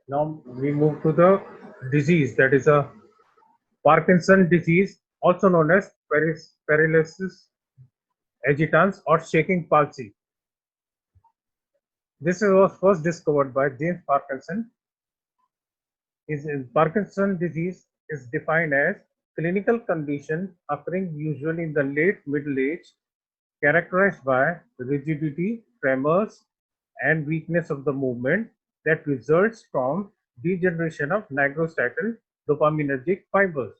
Now we move to the disease, that is a Parkinson disease, also known as paralysis agitans or shaking palsy. This was first discovered by James Parkinson. Parkinson disease is defined as clinical condition occurring usually in the late middle age, characterized by rigidity, tremors, and weakness of the movement that results from degeneration of nigrostriatal dopaminergic fibers.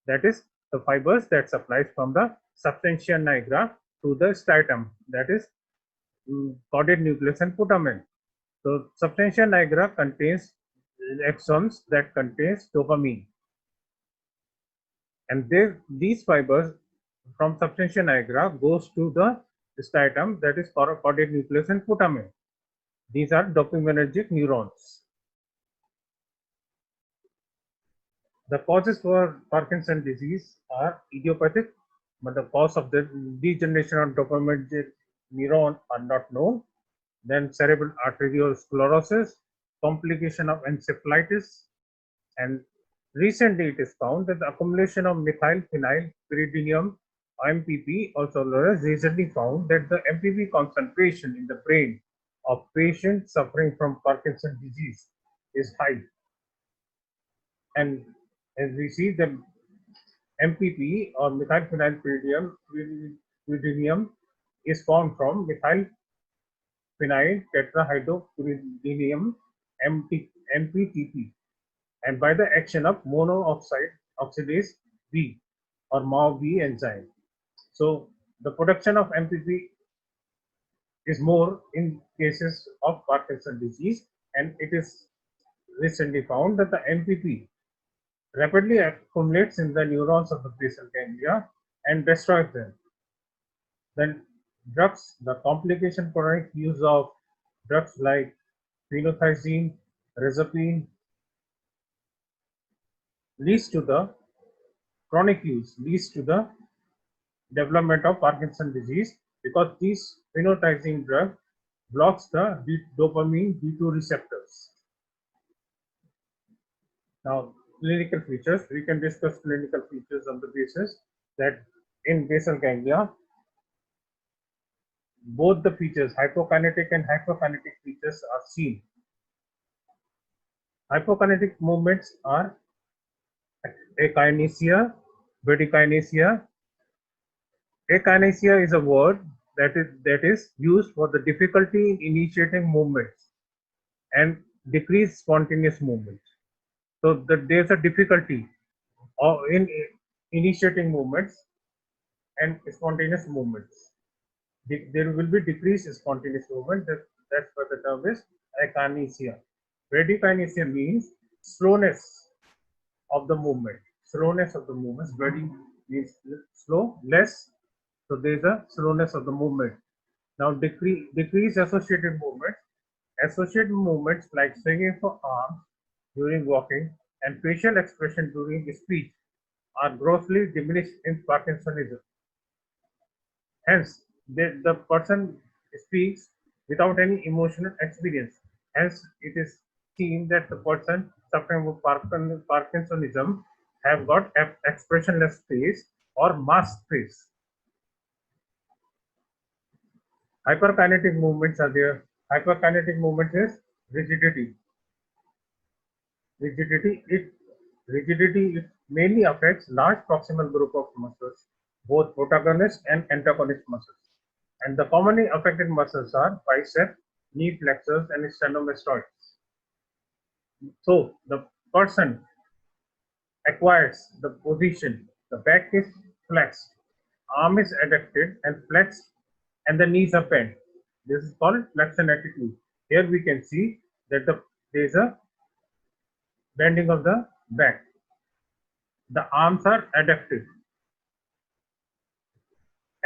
That is, the fibers that supplies from the substantia nigra to the striatum, that is, caudate nucleus and putamen. So substantia nigra contains axons that contains dopamine, and these fibers from substantia nigra goes to the striatum, that is caudate nucleus and putamen. These are dopaminergic neurons. The causes for Parkinson disease are idiopathic, but the cause of the degeneration of dopaminergic neuron are not known. Then cerebral arteriosclerosis, complication of encephalitis, and recently it is found that the accumulation of methylphenylpyridinium (MPP), also recently found that the MPP concentration in the brain of patients suffering from Parkinson's disease is high. And as we see, the MPP or methylphenylpyridinium is formed from methylphenyl tetrahydropyridinium MPTP, and by the action of monooxide oxidase B or MAO-B enzyme. So the production of MPP is more in cases of Parkinson's disease, and it is recently found that the MPP rapidly accumulates in the neurons of the basal ganglia and destroys them. Then drugs, the complication chronic use of drugs like phenothiazine, rezapine leads to the chronic use leads to the development of Parkinson's disease, because these phenothiazine drug blocks the dopamine D2 receptors. Now, clinical features, we can discuss clinical features on the basis that in basal ganglia, both the features, hypokinetic and hyperkinetic features, are seen. Hypokinetic movements are akinesia, bradykinesia. Akinesia is a word that is used for the difficulty in initiating movements and decreased spontaneous movement. So there's a difficulty in initiating movements and spontaneous movements. There will be decreased spontaneous movement. That's what the term is akinesia. Bradykinesia means slowness of the movement. Slowness of the movements. Brady means slow, less. So there is a slowness of the movement. Now decrease associated movements. Associated movements like swinging for arms during walking and facial expression during speech are grossly diminished in Parkinsonism. Hence, the person speaks without any emotional experience. Hence, it is seen that the person suffering with Parkinsonism have got expressionless face or masked face. Hyperkinetic movements are there. Hyperkinetic movement is rigidity. Rigidity it mainly affects large proximal group of muscles, both protagonist and antagonist muscles. And the commonly affected muscles are bicep, knee flexors, and sternomastoids. So the person acquires the position, the back is flexed, arm is adducted and flexed, and the knees are bent. This is called flexion attitude. Here we can see that there is a bending of the back. The arms are adducted,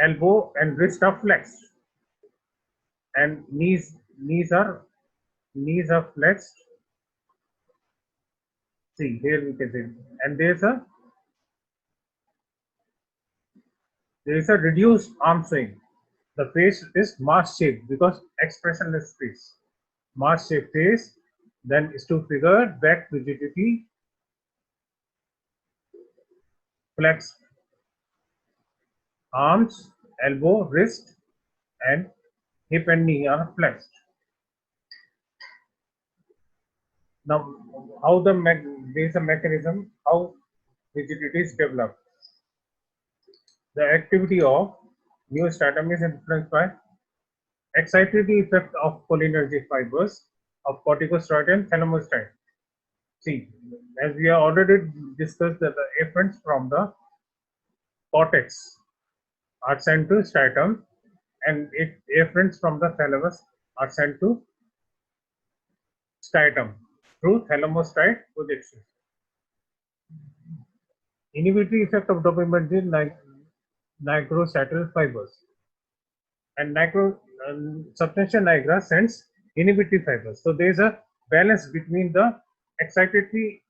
elbow and wrist are flexed, and knees are flexed. See here we can see, and there is a reduced arm swing. The face is mask shaped because expressionless face. Mask shaped face. Then stoop figure, back rigidity, flexed arms, elbow, wrist, and hip and knee are flexed. Now, how there is a mechanism how rigidity is developed. The activity of neostratum is influenced by excitatory effect of cholinergic fibers of corticosteroid and thalamosteroid. See, as we have already discussed that the efferents from the cortex are sent to stratum and efferents from the thalamus are sent to stratum through thalamosteroid projection. Inhibitory effect of dopaminergic nigrostriatal fibers and substantia nigra sends inhibitory fibers. So there is a balance between the excitatory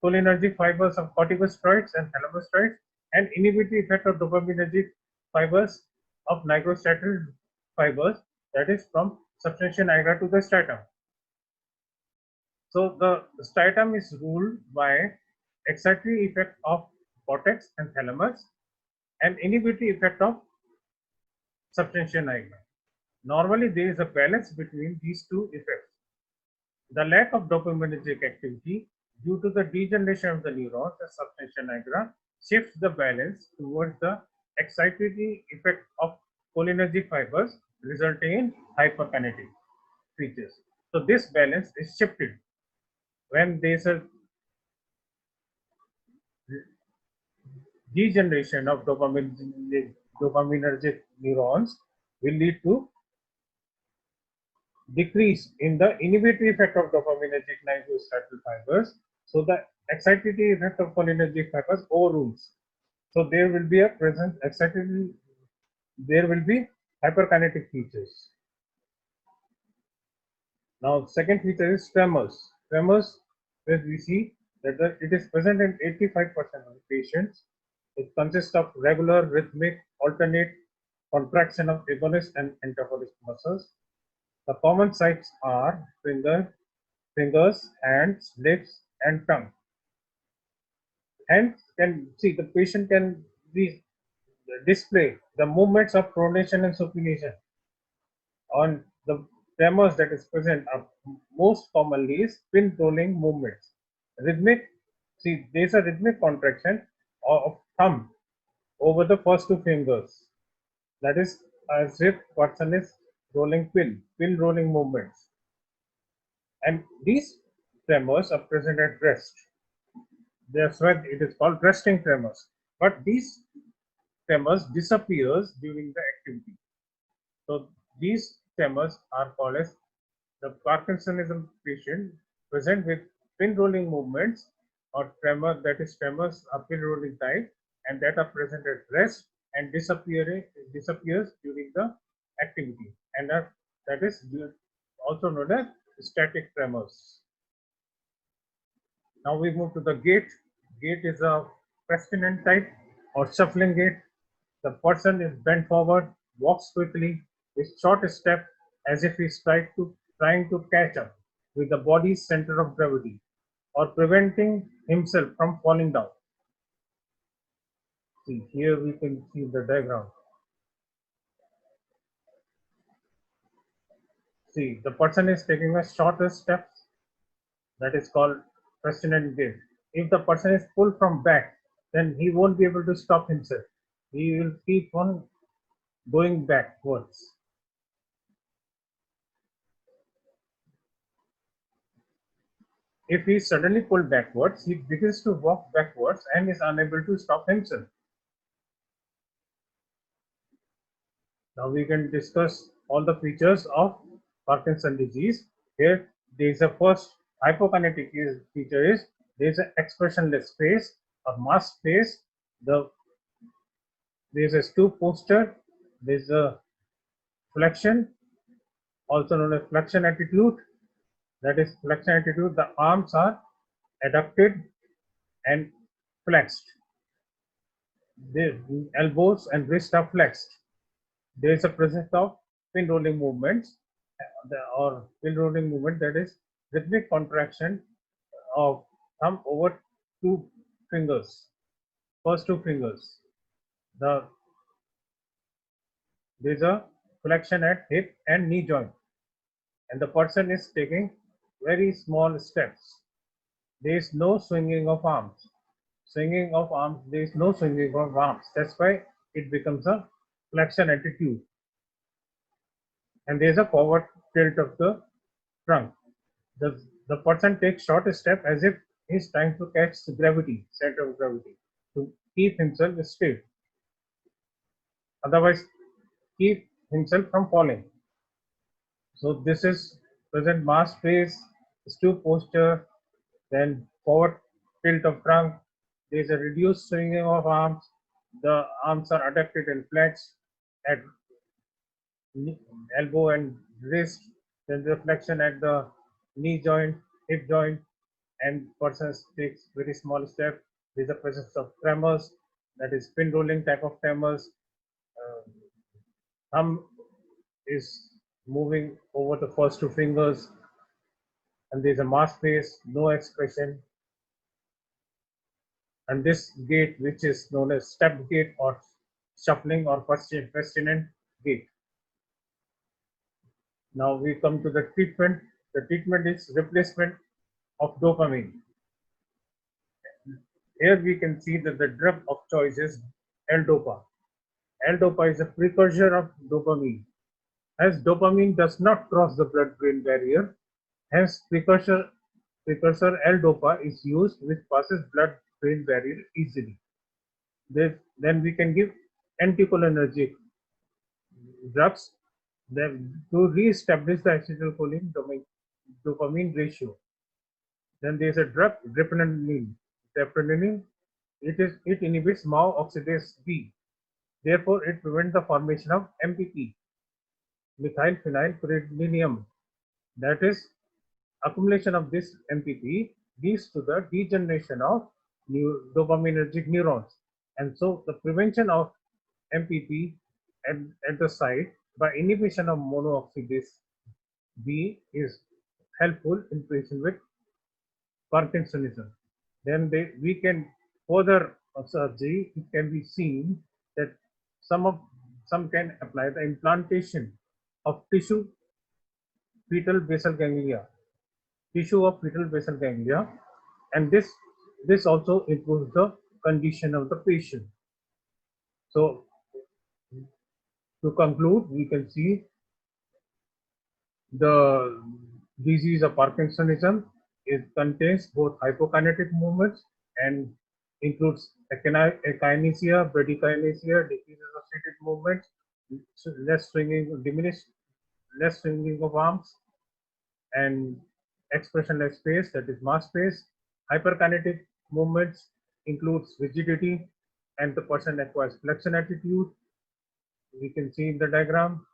cholinergic fibers of corticosteroids and thalamosteroids and inhibitory effect of dopaminergic fibers of nigrostriatal fibers, that is from substantia nigra to the stratum. So the stratum is ruled by excitatory effect of cortex and thalamus and inhibitory effect of substantia nigra. Normally, there is a balance between these two effects. The lack of dopaminergic activity due to the degeneration of the neurons, the substantia nigra, shifts the balance towards the excitatory effect of cholinergic fibers, resulting in hyperkinetic features. So this balance is shifted when there is a degeneration of dopaminergic neurons will lead to decrease in the inhibitory effect of dopaminergic nigrostriatal fibers. So the excitatory effect of cholinergic fibers overrules. So there will be a present excitatory, there will be hyperkinetic features. Now second feature is tremors. Tremors, where we see that it is present in 85% of the patients. It consists of regular, rhythmic, alternate contraction of agonist and antagonist muscles. The common sites are fingers, hands, lips, and tongue. Hence, can see the patient can display the movements of pronation and supination. On the tremors that is present are most commonly is pin rolling movements. Rhythmic, see there is a rhythmic contraction of thumb over the first two fingers. That is as if person is rolling pin rolling movements. And these tremors are present at rest. That's why it is called resting tremors. But these tremors disappears during the activity. So these tremors are called as the Parkinsonism patient present with pin rolling movements or tremor, that is tremors are pin rolling type and that are present at rest and disappears during the activity, and that is also known as static tremors. Now we move to the gait. Gait is a Prestonant type or shuffling gait. The person is bent forward, walks quickly with short step as if he is trying to catch up with the body's center of gravity or preventing himself from falling down. See, here we can see the diagram. See, the person is taking a shorter steps, that is called Prestonant gait. If the person is pulled from back, then he won't be able to stop himself. He will keep on going backwards. If he is suddenly pulled backwards, he begins to walk backwards and is unable to stop himself. Now we can discuss all the features of Parkinson disease. Here, there is a first hypokinetic feature is there is an expressionless face, a masked face. There is a stoop posture. There is a flexion, also known as flexion attitude. That is flexion attitude. The arms are adducted and flexed. The elbows and wrists are flexed. There is a presence of pin rolling movements or pin rolling movement, that is rhythmic contraction of thumb over two fingers, first two fingers. The There's a flexion at hip and knee joint, and the person is taking very small steps. There is no swinging of arms. There is no swinging of arms. That's why it becomes a flexion attitude. And there is a forward tilt of the trunk. The person takes short step as if he's trying to catch the gravity, center of gravity, to keep himself straight. Otherwise, keep himself from falling. So this is present mass phase, stoop posture, then forward tilt of trunk. There is a reduced swinging of arms. The arms are adducted and flexed at elbow and wrist. Then the flexion at the knee joint, hip joint, and person takes very small step. There is a presence of tremors, that is spin rolling type of tremors. Uh, Thumb is moving over the first two fingers, and there's a mask face, no expression, and this gait, which is known as step gait or shuffling or pestilent gait. Now we come to the treatment. The treatment is replacement of dopamine. Here we can see that the drug of choice is L-Dopa. L-Dopa is a precursor of dopamine. As dopamine does not cross the blood-brain barrier, hence precursor L-Dopa is used, which passes blood-brain barrier easily. Then we can give anticholinergic drugs to re-establish the acetylcholine dopamine ratio. Then there is a drug deprenyl. Deprenyl, it inhibits MAO oxidase B. Therefore, it prevents the formation of MPP, methylphenylpyridinium. That is, accumulation of this MPP leads to the degeneration of dopaminergic neurons. And so the prevention of MPP at the site by inhibition of monooxidase B is helpful in patient with Parkinsonism. Then we can further surgery, it can be seen that some can apply the implantation of fetal basal ganglia, tissue of fetal basal ganglia, and this also improves the condition of the patient. So to conclude, we can see the disease of Parkinsonism. It contains both hypokinetic movements and includes echinacea, bradykinesia, decrease associated movements, less swinging, diminished, less swinging of arms, and expressionless space, that is mass space. Hyperkinetic movements includes rigidity, and the person acquires flexion attitude. We can see in the diagram.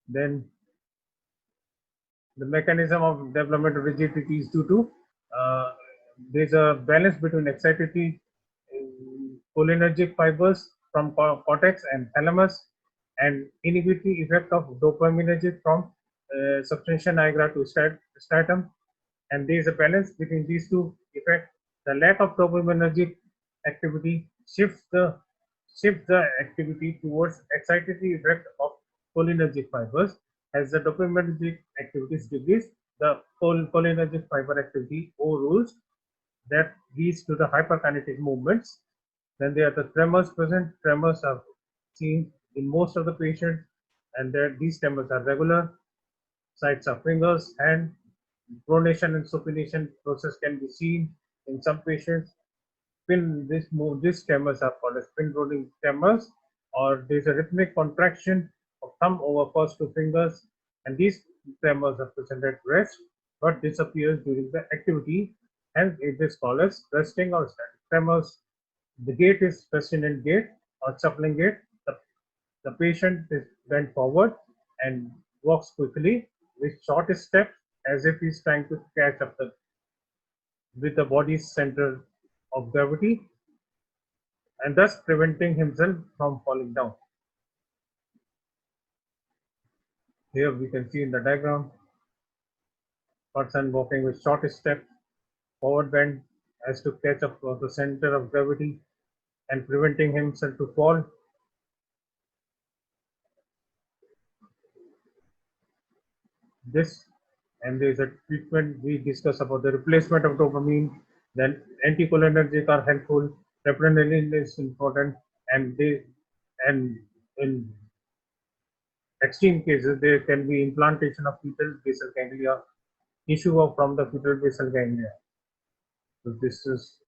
Then the mechanism of development of rigidity is due to uh, there's a balance between excitatory cholinergic fibers from cortex and thalamus, and inhibitory effect of dopaminergic from substantia nigra to stratum, and there is a balance between these two effects. The lack of dopaminergic activity shifts the activity towards excitatory effect of cholinergic fibers. As the dopaminergic activities decrease, the cholinergic fiber activity overrules, that leads to the hyperkinetic movements. Then there are the tremors present. Tremors are seen in most of the patients, and these tremors are regular. Sides of fingers, hand, pronation and supination process can be seen in some patients. These tremors are called as spin rolling tremors, or there is a rhythmic contraction of thumb over first two fingers, and these tremors are present at rest but disappears during the activity, and it is called as resting or static tremors. The gait is pestilent gait or shuffling gait. The patient is bent forward and walks quickly with short steps as if he's trying to catch up with the body's center of gravity, and thus preventing himself from falling down. Here we can see in the diagram. person walking with short step, forward bend as to catch up the center of gravity and preventing himself to fall. This and there is a treatment we discuss about the replacement of dopamine. Then anticholinergic are helpful. Pregabalin is important, and they and in extreme cases there can be implantation of fetal basal ganglia tissue from the fetal basal ganglia. So this is